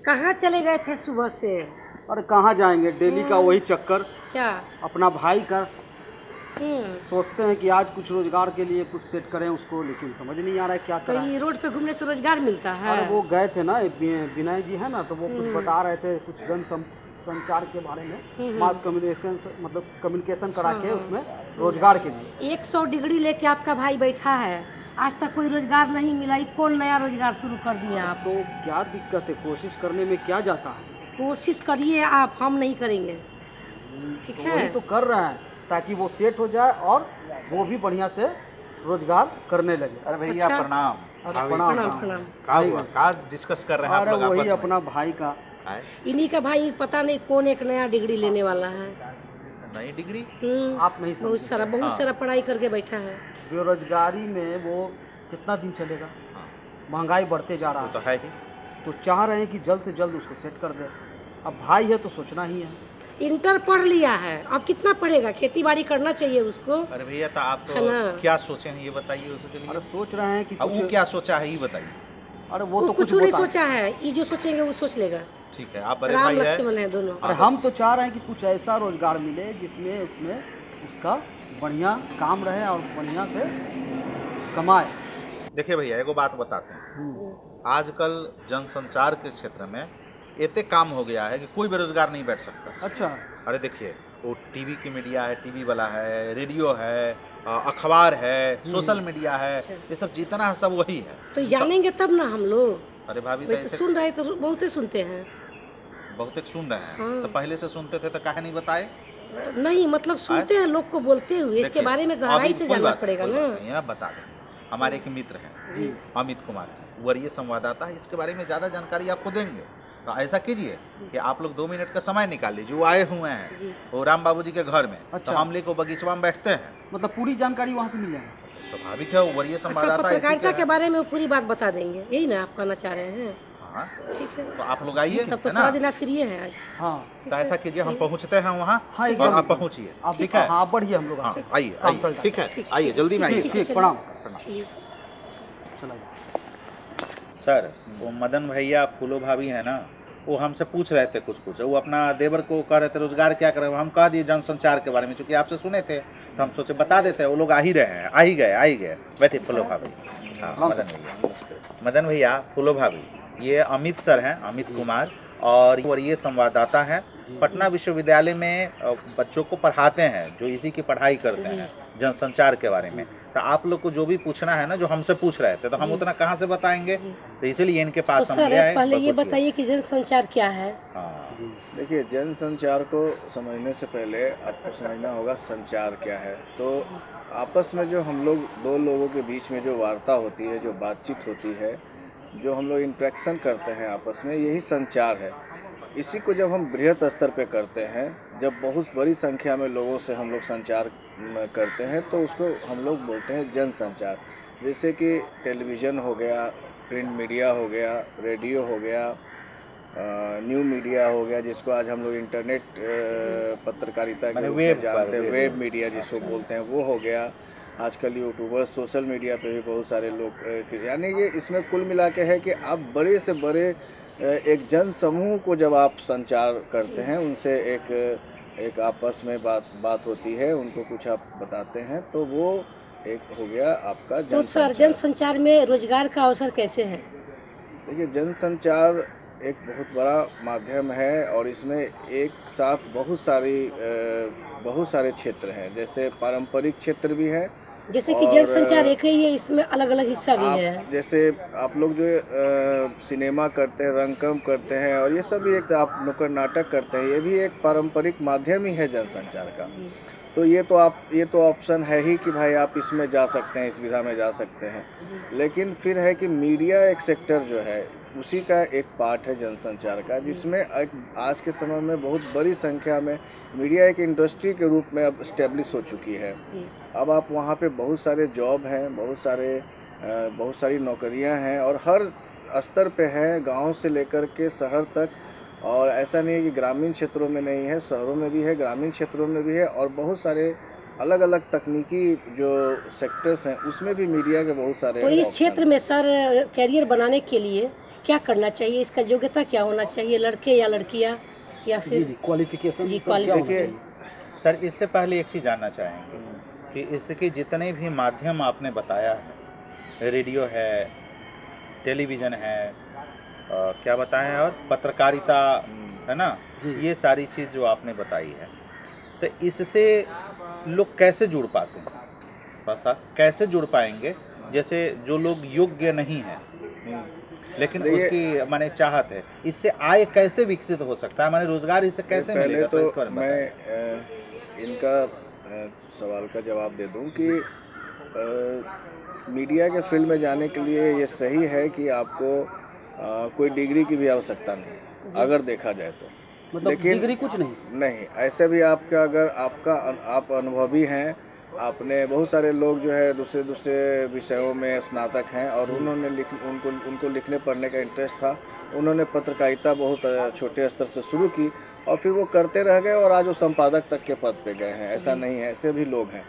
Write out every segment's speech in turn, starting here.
कहाँ चले गए थे सुबह से? अरे कहाँ जाएंगे, डेली का वही चक्कर। क्या? अपना भाई का सोचते हैं कि आज कुछ रोजगार के लिए कुछ सेट करें उसको, लेकिन समझ नहीं आ रहा है क्या तो करें। ये रोड पे घूमने से रोजगार मिलता है? अरे वो गए थे ना, विनय जी है ना, तो वो कुछ बता रहे थे कुछ संचार के बारे में, मास कम्युनिकेशन, मतलब कम्युनिकेशन करा के उसमें रोजगार के लिए। 100 डिग्री लेके आपका भाई बैठा है, आज तक कोई रोजगार नहीं मिला। ये कौन नया रोजगार शुरू कर दिया आप? तो क्या दिक्कत है, कोशिश करने में क्या जाता है। कोशिश करिए आप, हम नहीं करेंगे। ठीक तो है, वही तो कर रहे हैं ताकि वो सेट हो जाए और वो भी बढ़िया से रोजगार करने लगे। अरे भैया अच्छा। प्रणाम। अरे प्रणाम प्रणाम। प्रणाम। क्या हुआ, क्या डिस्कस कर रहे हैं आप अरे लोग आपस वही में? अपना भाई का। आए? इन्हीं का भाई पता नहीं कौन एक नया डिग्री लेने वाला है। नई डिग्री? आप नहीं बहुत समझे। सारा पढ़ाई करके बैठा है। बेरोजगारी में वो कितना दिन चलेगा, हाँ, महंगाई बढ़ते जा रहा वो तो है। है ही। तो चाह रहे हैं कि जल्द से जल्द उसको सेट कर दे। अब भाई है तो सोचना ही है। इंटर पढ़ लिया है, अब कितना पढ़ेगा? खेती बाड़ी करना चाहिए उसको। अरे भैया तो आप है ना? तो क्या सोचे हैं ये बताइए उसके लिए। अरे सोच रहे हैं कि अब वो कुछ, क्या सोचा है ये बताइए। अरे वो वो तो कुछ कुछ नहीं बता। सोचा है, ये जो सोचेंगे वो सोच लेगा। ठीक है, आप बड़े राम भाई है। लक्ष्मण है दोनों। अरे हम तो चाह रहे हैं कि कुछ ऐसा रोजगार मिले जिसमें उसमें उसका बढ़िया काम रहे और बढ़िया से कमाए। देखिए भैया एगो बात बताते हैं, आजकल जनसंचार के क्षेत्र में इतने काम हो गया है कि कोई बेरोजगार नहीं बैठ सकता। अच्छा। अरे देखिए, वो टीवी की मीडिया है, टीवी वाला है, रेडियो है, अखबार है, सोशल मीडिया है, अच्छा। ये सब जितना है सब वही है। तो जानेंगे तब ना हम लोग। अरे भाभी तो वही तो ऐसे सुन रहे तो बहुत सुनते हैं। बहुत सुन रहे हैं, हाँ। तो पहले से सुनते थे तो काहे नहीं बताए? नहीं मतलब सुनते हैं लोग को बोलते हुए, इसके देखिए, बारे में गहराई अभी से कोई जानना बात पड़ेगा कोई ना। बात नहीं, आप बता दें। हमारे एक मित्र हैं अमित कुमार, वरीय संवाददाता है, इसके बारे में ज़्यादा जानकारी आपको देंगे। तो ऐसा कीजिए कि आप लोग 2 मिनट का समय निकाल लीजिए, वो आए हुए हैं वो राम बाबू जी के घर में। अच्छा। तो हम लेको बगीचवा में बैठते हैं, मतलब पूरी जानकारी वहाँ से मिल जाएगी। स्वाभाविक है, वो वरीय अच्छा, संवाददाता पत्रकारिता इसी के बारे में वो पूरी बात बता देंगे, यही ना आप कहना चाह रहे हैं? हाँ, ठीक है, तो आप लोग आइए, तब तो है ना? सारा दिन आप फ्री हैं आज। हाँ तो ऐसा कीजिए, हम पहुँचते हैं वहाँ हाँ, और एकदम। आप पहुँचिए, आप ठीक है? हाँ बढ़िया, हम लोग हाँ, आते हैं। आइए काम आइए, चल जाए। ठीक है, ठीक, आइए जल्दी में आइए। ठीक, प्रणाम। ठीक। चला जाए। सर, वो मदन भैया फूलो भाभी है ना, वो हमसे पूछ रहे थे कुछ वो अपना देवर को कह रहे थे रोजगार क्या करें। हम कह दिए जनसंचार के बारे में, क्योंकि आपसे सुने थे तो हम सोचे बता देते हैं। वो लोग आ ही रहे हैं, आ ही गए। बैठे फूलो भाभी। हाँ मदन भैया फूलो भाभी, ये अमित सर हैं, अमित कुमार, और ये संवाददाता हैं, पटना विश्वविद्यालय में बच्चों को पढ़ाते हैं, जो इसी की पढ़ाई करते हैं जनसंचार के बारे में। तो आप लोग को जो भी पूछना है ना, जो हमसे पूछ रहे थे, तो हम उतना कहाँ से बताएंगे, तो इसीलिए इनके तो पास हम सर ले आए। पहले ये बताइए कि जनसंचार क्या है? हाँ, देखिए, जनसंचार को समझने से पहले आपको समझना होगा संचार क्या है। तो आपस में जो हम लोग दो लोगों के बीच में जो वार्ता होती है, जो बातचीत होती है, जो हम लोग इंटरेक्शन करते हैं आपस में, यही संचार है। इसी को जब हम बृहत स्तर पे करते हैं, जब बहुत बड़ी संख्या में लोगों से हम लोग संचार करते हैं, तो उसको हम लोग बोलते हैं जनसंचार। जैसे कि टेलीविज़न हो गया, प्रिंट मीडिया हो गया, रेडियो हो गया, न्यू मीडिया हो गया, जिसको आज हम लोग इंटरनेट पत्रकारिता के रूप में जानते हैं, वेब मीडिया जिसको बोलते हैं, वो हो गया। आजकल यूट्यूबर, सोशल मीडिया पे भी बहुत सारे लोग, यानी कि इसमें कुल मिला के है कि आप बड़े से बड़े एक जन समूह को जब आप संचार करते हैं, उनसे एक आपस में बात होती है, उनको कुछ आप बताते हैं, तो वो एक हो गया आपका तो सर जनसंचार में रोजगार का अवसर कैसे है? देखिए, जनसंचार एक बहुत बड़ा माध्यम है और इसमें एक साथ बहुत सारे क्षेत्र हैं। जैसे पारंपरिक क्षेत्र भी है, जैसे कि जनसंचार एक ही है, इसमें अलग अलग हिस्सा भी है। जैसे आप लोग जो सिनेमा करते हैं, रंगकर्म करते हैं, और ये सब भी एक, आप नुक्कड़ नाटक करते हैं, ये भी एक पारंपरिक माध्यम ही है जनसंचार का। तो ये तो ऑप्शन है ही कि भाई आप इसमें जा सकते हैं, इस विधा में जा सकते हैं। लेकिन फिर है कि मीडिया एक सेक्टर जो है, उसी का एक पार्ट है जनसंचार का, जिसमें आज के समय में बहुत बड़ी संख्या में मीडिया एक इंडस्ट्री के रूप में अब इस्टेब्लिश हो चुकी है। अब आप वहाँ पे बहुत सारे जॉब हैं, बहुत सारी नौकरियाँ हैं और हर स्तर पे हैं, गांव से लेकर के शहर तक। और ऐसा नहीं है कि ग्रामीण क्षेत्रों में नहीं है, शहरों में भी है, ग्रामीण क्षेत्रों में भी है। और बहुत सारे अलग अलग तकनीकी जो सेक्टर्स हैं उसमें भी मीडिया के बहुत सारे तो इस option क्षेत्र में सर करियर बनाने के लिए क्या करना चाहिए? इसका योग्यता क्या होना चाहिए, लड़के या लड़कियां, या जी फिर जी क्वालिफिकेशन जी, देखिए सर इससे पहले एक चीज़ जानना चाहेंगे कि इसके जितने भी माध्यम आपने बताया है, रेडियो है, टेलीविज़न है, क्या बताएं, और पत्रकारिता है ना, ये सारी चीज़ जो आपने बताई है, तो इससे लोग कैसे जुड़ पाते हैं? बस कैसे जुड़ पाएंगे? जैसे जो लोग योग्य नहीं हैं लेकिन उसकी माने चाहत है, इससे आय कैसे विकसित हो सकता है, माने रोजगार इससे कैसे पहले मिलेगा? तो इस बारे में मैं बताएं। इनका सवाल का जवाब दे दूं कि मीडिया के फील्ड में जाने के लिए ये सही है कि आपको कोई डिग्री की भी आवश्यकता नहीं, अगर देखा जाए तो। मतलब लेकिन डिग्री कुछ नहीं, ऐसे भी आपका अगर आप अनुभवी हैं, आपने बहुत सारे लोग जो है दूसरे दूसरे विषयों में स्नातक हैं और उन्होंने उनको लिखने पढ़ने का इंटरेस्ट था, उन्होंने पत्रकारिता बहुत छोटे स्तर से शुरू की और फिर वो करते रह गए और आज वो संपादक तक के पद पे गए हैं। ऐसा नहीं है, ऐसे भी लोग हैं।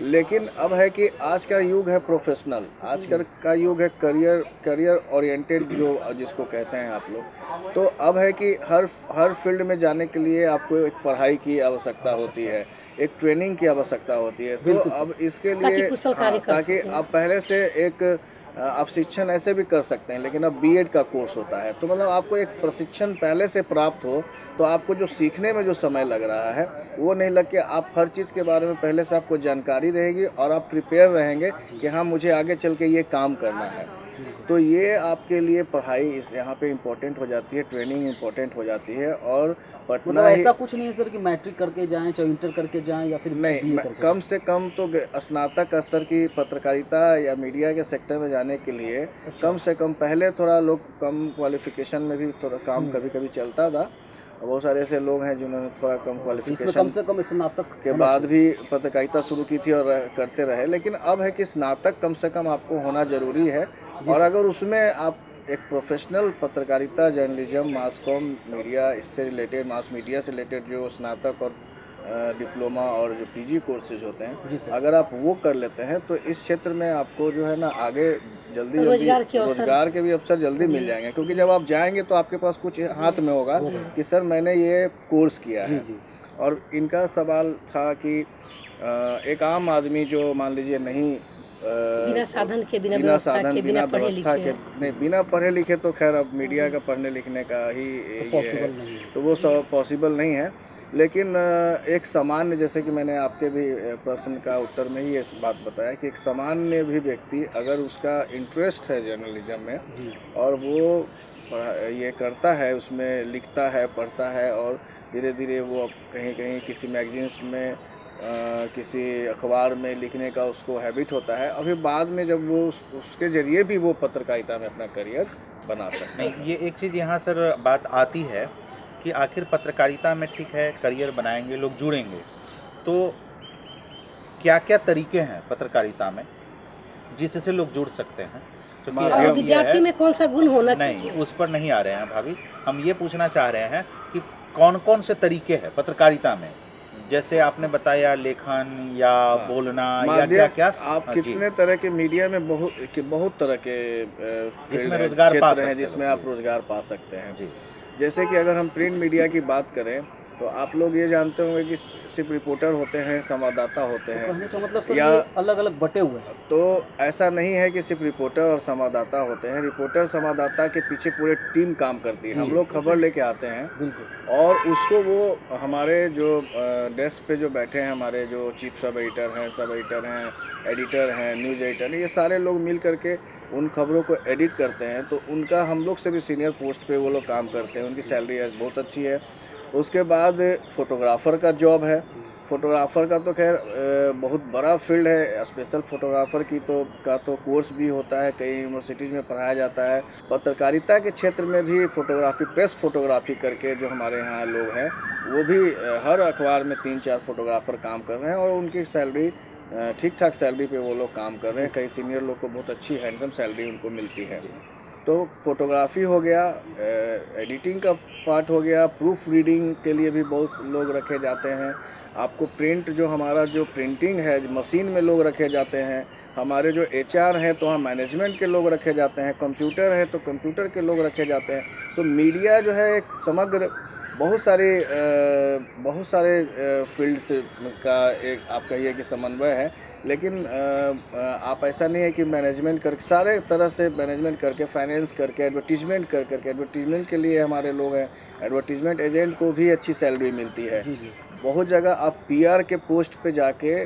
लेकिन अब है कि आज का युग है प्रोफेशनल, आज का युग है करियर ओरिएंटेड जो जिसको कहते हैं आप लोग। तो अब है कि हर फील्ड में जाने के लिए आपको एक पढ़ाई की आवश्यकता होती है, एक ट्रेनिंग की आवश्यकता होती है। तो अब इसके लिए ताकि आप पहले से एक आप शिक्षण ऐसे भी कर सकते हैं, लेकिन अब बीएड का कोर्स होता है, तो मतलब आपको एक प्रशिक्षण पहले से प्राप्त हो तो आपको जो सीखने में जो समय लग रहा है वो नहीं लग के आप हर चीज़ के बारे में पहले से आपको जानकारी रहेगी और आप प्रिपेयर रहेंगे कि हाँ मुझे आगे चल के ये काम करना है। तो ये आपके लिए पढ़ाई इस यहाँ पे इम्पोर्टेंट हो जाती है, ट्रेनिंग इम्पोर्टेंट हो जाती है। और पटना मतलब ऐसा कुछ नहीं है सर कि मैट्रिक करके जाएं, चाहे इंटर करके जाएं या फिर नहीं, कम से कम तो स्नातक स्तर की पत्रकारिता या मीडिया के सेक्टर में जाने के लिए कम से कम पहले थोड़ा लोग कम क्वालिफिकेशन में भी थोड़ा काम कभी कभी चलता था। बहुत सारे ऐसे लोग हैं जिन्होंने थोड़ा कम क्वालिफिकेशन कम से कम स्नातक के बाद भी पत्रकारिता शुरू की थी और करते रहे। लेकिन अब है कि स्नातक कम से कम आपको होना ज़रूरी है। और अगर उसमें आप एक प्रोफेशनल पत्रकारिता, जर्नलिज्म, मास कॉम, मीडिया, इससे रिलेटेड मास मीडिया से रिलेटेड जो स्नातक और डिप्लोमा और जो पीजी कोर्सेज होते हैं, अगर आप वो कर लेते हैं तो इस क्षेत्र में आपको जो है ना आगे जल्दी रोजगार के भी अवसर जल्दी मिल जाएंगे। क्योंकि जब आप जाएंगे तो आपके पास कुछ हाथ में होगा कि सर मैंने ये कोर्स किया है। और इनका सवाल था कि एक आम आदमी जो मान लीजिए नहीं बिना साधन के, बिना व्यवस्था के, बिना पढ़े लिखे तो खैर अब मीडिया का पढ़ने लिखने का ही ये है, तो वो सब पॉसिबल नहीं है। लेकिन एक सामान्य, जैसे कि मैंने आपके भी प्रश्न का उत्तर में ही ये बात बताया कि एक सामान्य भी व्यक्ति अगर उसका इंटरेस्ट है जर्नलिज्म में और वो ये करता है, उसमें लिखता है, पढ़ता है और धीरे धीरे वो कहीं कहीं किसी मैगजीन्स में किसी अखबार में लिखने का उसको हैबिट होता है, अभी बाद में जब वो उसके जरिए भी वो पत्रकारिता में अपना करियर बना सकते हैं। ये एक चीज़ यहाँ सर बात आती है कि आखिर पत्रकारिता में ठीक है करियर बनाएंगे, लोग जुड़ेंगे, तो क्या क्या तरीके हैं पत्रकारिता में जिससे लोग जुड़ सकते हैं? और विद्यार्थी में कौन सा गुण होना चाहिए? नहीं, उस पर नहीं आ रहे हैं भाभी, हम ये पूछना चाह रहे हैं कि कौन कौन से तरीके हैं पत्रकारिता में, जैसे आपने बताया लेखन या बोलना या क्या क्या आप कितने तरह के मीडिया में बहुत तरह के जिसमें रोजगार पा सकते हैं, जिसमें आप रोजगार पा सकते हैं जी। जैसे कि अगर हम प्रिंट मीडिया की बात करें तो आप लोग ये जानते होंगे कि सिर्फ रिपोर्टर होते हैं, संवाददाता होते हैं, कहने का मतलब तो या अलग अलग बटे हुए हैं। तो ऐसा नहीं है कि सिर्फ रिपोर्टर और संवाददाता होते हैं। रिपोर्टर संवाददाता के पीछे पूरे टीम काम करती है। हम लोग खबर लेके आते हैं और उसको वो हमारे जो डेस्क पे जो बैठे हैं, हमारे जो चीफ सब एडिटर हैं, एडिटर हैं, न्यूज़ एडिटर हैं, ये सारे लोग मिल करके उन खबरों को एडिट करते हैं। तो उनका हम लोग से भी सीनियर पोस्ट पे वो लोग काम करते हैं, उनकी सैलरी बहुत अच्छी है। उसके बाद फोटोग्राफर का जॉब है। फोटोग्राफ़र का तो खैर बहुत बड़ा फील्ड है। स्पेशल फोटोग्राफ़र का तो कोर्स भी होता है, कई यूनिवर्सिटीज़ में पढ़ाया जाता है। पत्रकारिता के क्षेत्र में भी फोटोग्राफी, प्रेस फोटोग्राफी करके जो हमारे यहाँ लोग हैं वो भी हर अखबार में 3-4 फोटोग्राफ़र काम कर रहे हैं और उनकी सैलरी ठीक ठाक सैलरी पे वो लोग काम कर रहे हैं। कई सीनियर लोग को बहुत अच्छी हैंडसम सैलरी उनको मिलती है। तो फोटोग्राफी हो गया, एडिटिंग का पार्ट हो गया, प्रूफ रीडिंग के लिए भी बहुत लोग रखे जाते हैं। आपको प्रिंट, जो हमारा जो प्रिंटिंग है मशीन में लोग रखे जाते हैं। हमारे जो एचआर हैं तो वहाँ मैनेजमेंट के लोग रखे जाते हैं। कंप्यूटर है तो कंप्यूटर के लोग रखे जाते हैं। तो मीडिया जो है एक समग्र बहुत सारे फील्ड से का एक आप कहिए कि समन्वय है। लेकिन आप ऐसा नहीं है कि मैनेजमेंट करके, सारे तरह से मैनेजमेंट करके, फाइनेंस करके, एडवर्टीजमेंट करके, एडवर्टीजमेंट के लिए हमारे लोग हैं। एडवर्टीजमेंट एजेंट को भी अच्छी सैलरी मिलती है। बहुत जगह आप पीआर के पोस्ट पे जाके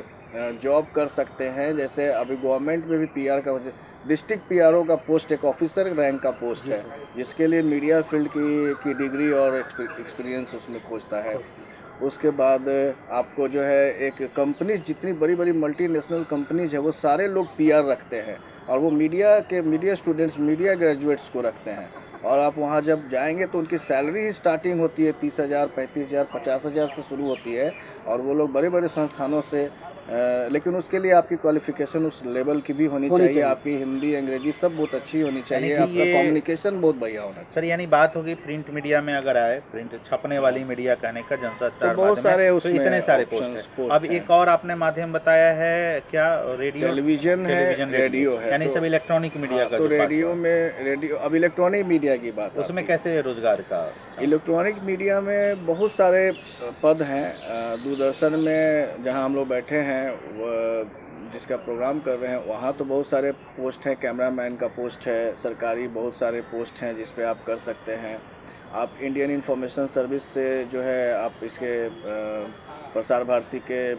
जॉब कर सकते हैं। जैसे अभी गवर्नमेंट में भी पीआर का, डिस्ट्रिक्ट पीआरओ का पोस्ट एक ऑफिसर रैंक का पोस्ट है, जिसके लिए मीडिया फील्ड की डिग्री और एक्सपीरियंस उसमें खोजता है। उसके बाद आपको जो है एक कंपनीज, जितनी बड़ी बड़ी मल्टीनेशनल कंपनीज है वो सारे लोग पीआर रखते हैं और वो मीडिया स्टूडेंट्स, मीडिया ग्रेजुएट्स को रखते हैं। और आप वहाँ जब जाएंगे तो उनकी सैलरी ही स्टार्टिंग होती है 30,000, 35,000, 50,000 से शुरू होती है। और वो लोग बड़े बड़े संस्थानों से लेकिन उसके लिए आपकी क्वालिफिकेशन उस लेवल की भी होनी चाहिए। आपकी हिंदी, अंग्रेजी सब बहुत अच्छी होनी चाहिए। आपका कम्युनिकेशन बहुत बढ़िया होना चाहिए। सर यानी बात होगी प्रिंट मीडिया में अगर आए, प्रिंट छपने वाली मीडिया कहने का, जनसंचार तो बहुत सारे तो उसमें इतने सारे पोस्ट हैं। अब एक और आपने माध्यम बताया है क्या, रेडियो, टेलीविजन है, रेडियो है, यानी सब इलेक्ट्रॉनिक मीडिया का। तो रेडियो अब इलेक्ट्रॉनिक मीडिया की बात, उसमें कैसे रोजगार का? इलेक्ट्रॉनिक मीडिया में बहुत सारे पद हैं। दूरदर्शन में जहां हम लोग बैठे हैं, जिसका प्रोग्राम कर रहे हैं, वहाँ तो बहुत सारे पोस्ट हैं। कैमरामैन का पोस्ट है, सरकारी बहुत सारे पोस्ट हैं जिस पे आप कर सकते हैं। आप इंडियन इंफॉर्मेशन सर्विस से जो है आप इसके प्रसार भारती के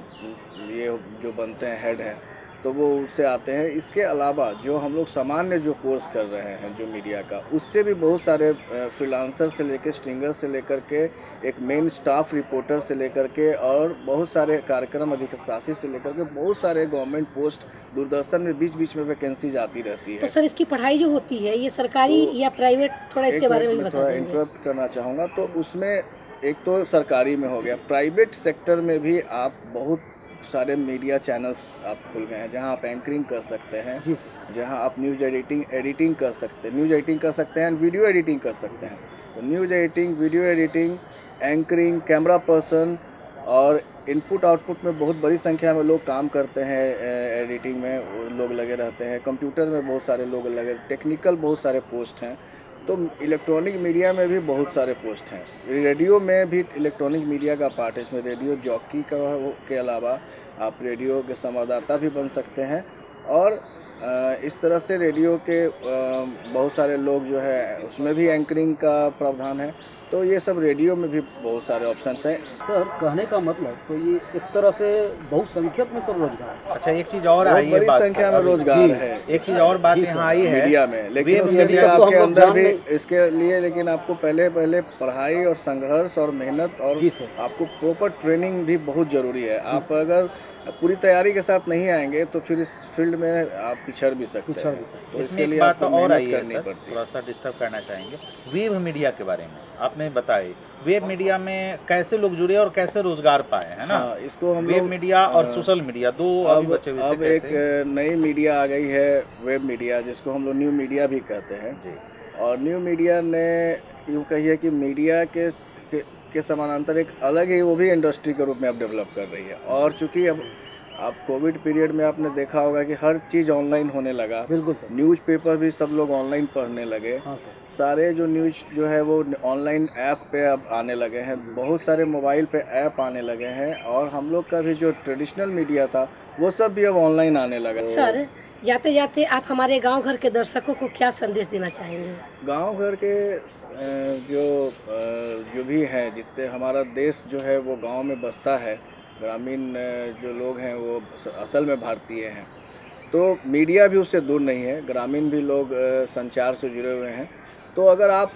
ये जो बनते हैं हेड हैं, तो वो उससे आते हैं। इसके अलावा जो हम लोग सामान्य जो कोर्स कर रहे हैं जो मीडिया का, उससे भी बहुत सारे फ्रीलांसर से लेकर, स्ट्रिंगर से लेकर के, एक मेन स्टाफ रिपोर्टर से लेकर के, और बहुत सारे कार्यक्रम अधिशासी से लेकर के, बहुत सारे गवर्नमेंट पोस्ट दूरदर्शन में बीच बीच में वैकेंसीज आती रहती है। तो सर इसकी पढ़ाई जो होती है ये सरकारी या प्राइवेट, थोड़ा इसके बारे में बता दीजिए। इंटरप्ट करना चाहूँगा। तो उसमें एक तो सरकारी में हो गया, प्राइवेट सेक्टर में भी आप बहुत सारे मीडिया चैनल्स आप खुल गए हैं जहां आप एंकरिंग कर सकते हैं, जहां आप न्यूज़ एडिटिंग कर सकते हैं, वीडियो एडिटिंग कर सकते हैं। तो news editing, video editing, anchoring, camera person, और इनपुट आउटपुट में बहुत बड़ी संख्या में लोग काम करते हैं। एडिटिंग में लोग लगे रहते हैं, कंप्यूटर में बहुत सारे लोग लगे, टेक्निकल बहुत सारे पोस्ट हैं। तो इलेक्ट्रॉनिक मीडिया में भी बहुत सारे पोस्ट हैं। रेडियो में भी इलेक्ट्रॉनिक मीडिया का पार्ट है। इसमें रेडियो जॉकी के अलावा आप रेडियो के संवाददाता भी बन सकते हैं। और इस तरह से रेडियो के बहुत सारे लोग जो है उसमें भी एंकरिंग का प्रावधान है। तो ये सब रेडियो में भी बहुत सारे ऑप्शंस हैं। सर कहने का मतलब तो ये एक तरह से बहुसंख्यक में सब रोजगार है। अच्छा, एक चीज और आई है, बड़ी संख्या में रोजगार है। एक चीज और बात यहाँ आई है मीडिया में, लेकिन उसके लिए आपके अंदर भी इसके लिए, लेकिन आपको पहले पढ़ाई और संघर्ष और मेहनत और आपको प्रॉपर ट्रेनिंग भी बहुत जरूरी है। आप अगर पूरी तैयारी के साथ नहीं आएंगे तो फिर इस फील्ड में आप पिछड़ भी सकते हैं। तो इसके लिए बात आपको और आई मेहनत है करनी पड़ती है। थोड़ा सा डिस्टर्ब करना चाहेंगे वेब मीडिया के बारे में। आपने बताए वेब मीडिया में कैसे लोग जुड़े और कैसे रोजगार पाए, है ना? इसको हम वेब मीडिया और सोशल मीडिया दो अभी बचे हुए। अब एक नई मीडिया आ गई है, वेब मीडिया, जिसको हम लोग न्यू मीडिया भी कहते हैं। और न्यू मीडिया ने यूँ कहिए कि मीडिया के समानांतर एक अलग ही वो भी इंडस्ट्री के रूप में अब डेवलप कर रही है। और चूँकि अब कोविड पीरियड में आपने देखा होगा कि हर चीज़ ऑनलाइन होने लगा। बिल्कुल सर। न्यूज़पेपर भी सब लोग ऑनलाइन पढ़ने लगे। सारे जो न्यूज़ जो है वो ऑनलाइन ऐप पे अब आने लगे हैं। बहुत सारे मोबाइल पे ऐप आने लगे हैं। और हम लोग का भी जो ट्रेडिशनल मीडिया था वो सब भी अब ऑनलाइन आने लगा। सर जाते जाते आप हमारे गांव घर के दर्शकों को क्या संदेश देना चाहेंगे? गांव घर के जो भी हैं, जितने हमारा देश जो है वो गांव में बसता है, ग्रामीण जो लोग हैं वो असल में भारतीय हैं। तो मीडिया भी उससे दूर नहीं है, ग्रामीण भी लोग संचार से जुड़े हुए हैं। तो अगर आप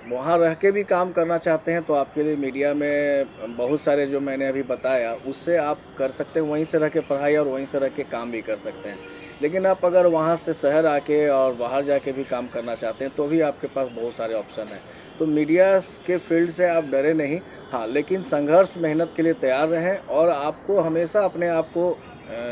वहाँ रह के भी काम करना चाहते हैं तो आपके लिए मीडिया में बहुत सारे जो मैंने अभी बताया उससे आप कर सकते हैं, वहीं से रह के पढ़ाई और वहीं से रह के काम भी कर सकते हैं। लेकिन आप अगर वहाँ से शहर आके और बाहर जाके भी काम करना चाहते हैं तो भी आपके पास बहुत सारे ऑप्शन हैं। तो मीडिया के फील्ड से आप डरे नहीं, हाँ, लेकिन संघर्ष मेहनत के लिए तैयार रहें और आपको हमेशा अपने आप को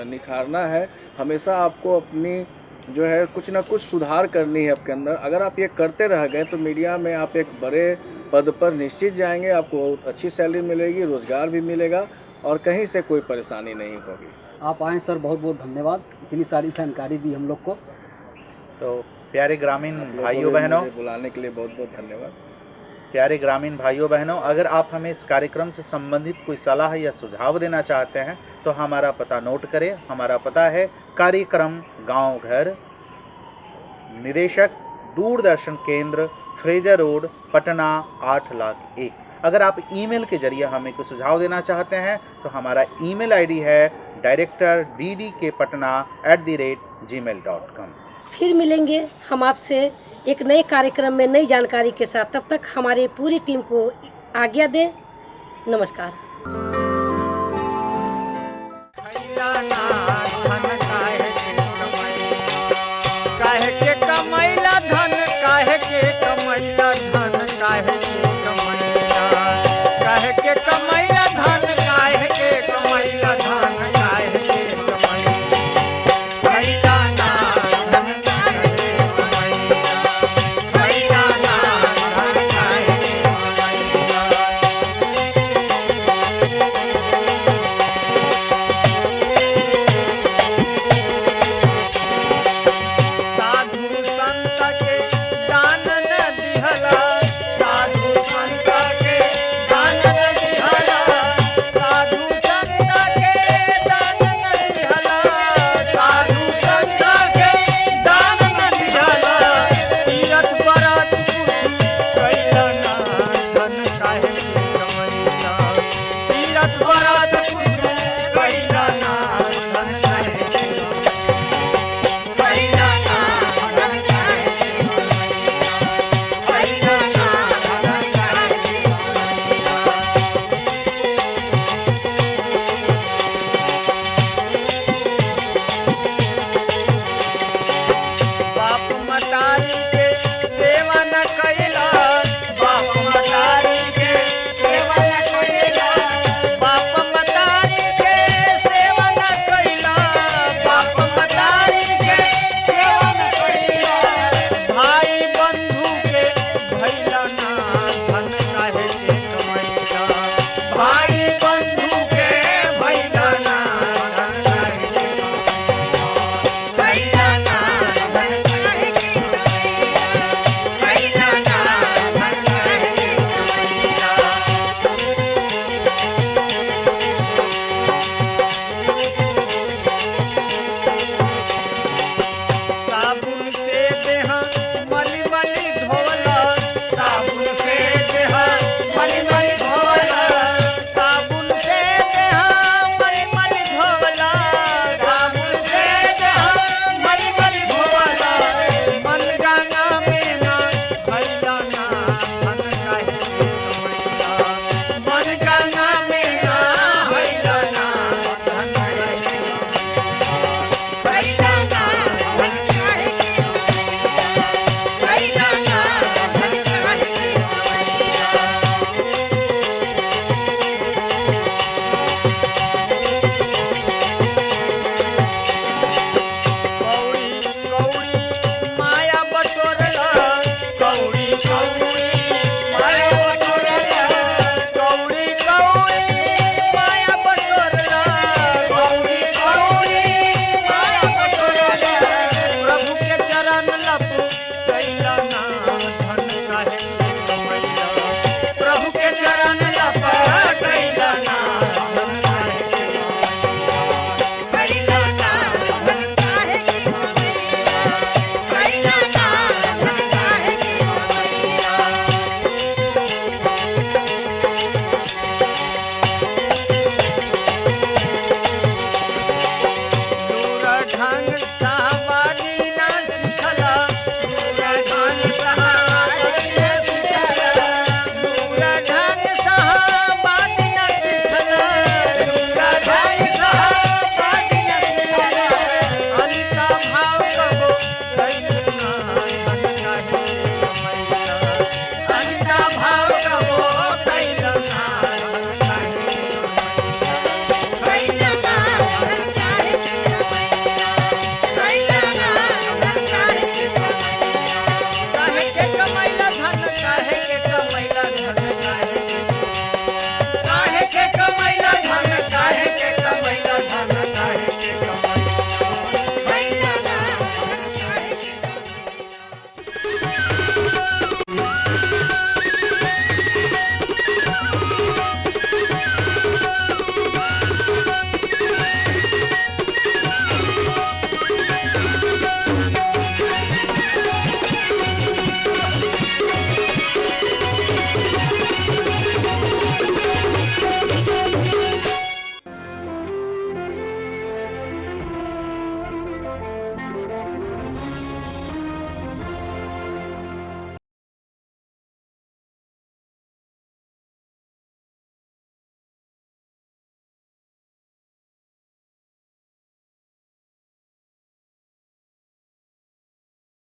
निखारना है, हमेशा आपको अपनी जो है कुछ ना कुछ सुधार करनी है आपके अंदर। अगर आप ये करते रह गए तो मीडिया में आप एक बड़े पद पर निश्चित जाएंगे, आपको बहुत अच्छी सैलरी मिलेगी, रोज़गार भी मिलेगा और कहीं से कोई परेशानी नहीं होगी। आप आए सर, बहुत बहुत धन्यवाद, इतनी सारी जानकारी दी हम लोग को। तो प्यारे ग्रामीण भाइयों बहनों, मुझे बुलाने के लिए बहुत बहुत धन्यवाद। प्यारे ग्रामीण भाइयों बहनों, अगर आप हमें इस कार्यक्रम से संबंधित कोई सलाह या सुझाव देना चाहते हैं तो हमारा पता नोट करें। हमारा पता है कार्यक्रम गांव घर, निदेशक दूरदर्शन केंद्र, फ्रेजर रोड, पटना 8,01,000। अगर आप ईमेल के जरिए हमें कोई सुझाव देना चाहते हैं तो हमारा ईमेल आईडी है directordkpatna@gmail.com। फिर मिलेंगे हम आपसे एक नए कार्यक्रम में नई जानकारी के साथ। तब तक हमारी पूरी टीम को आज्ञा दें। नमस्कार। काहे के कमैला धन, काहे के कमैला धन, काहे के कमैला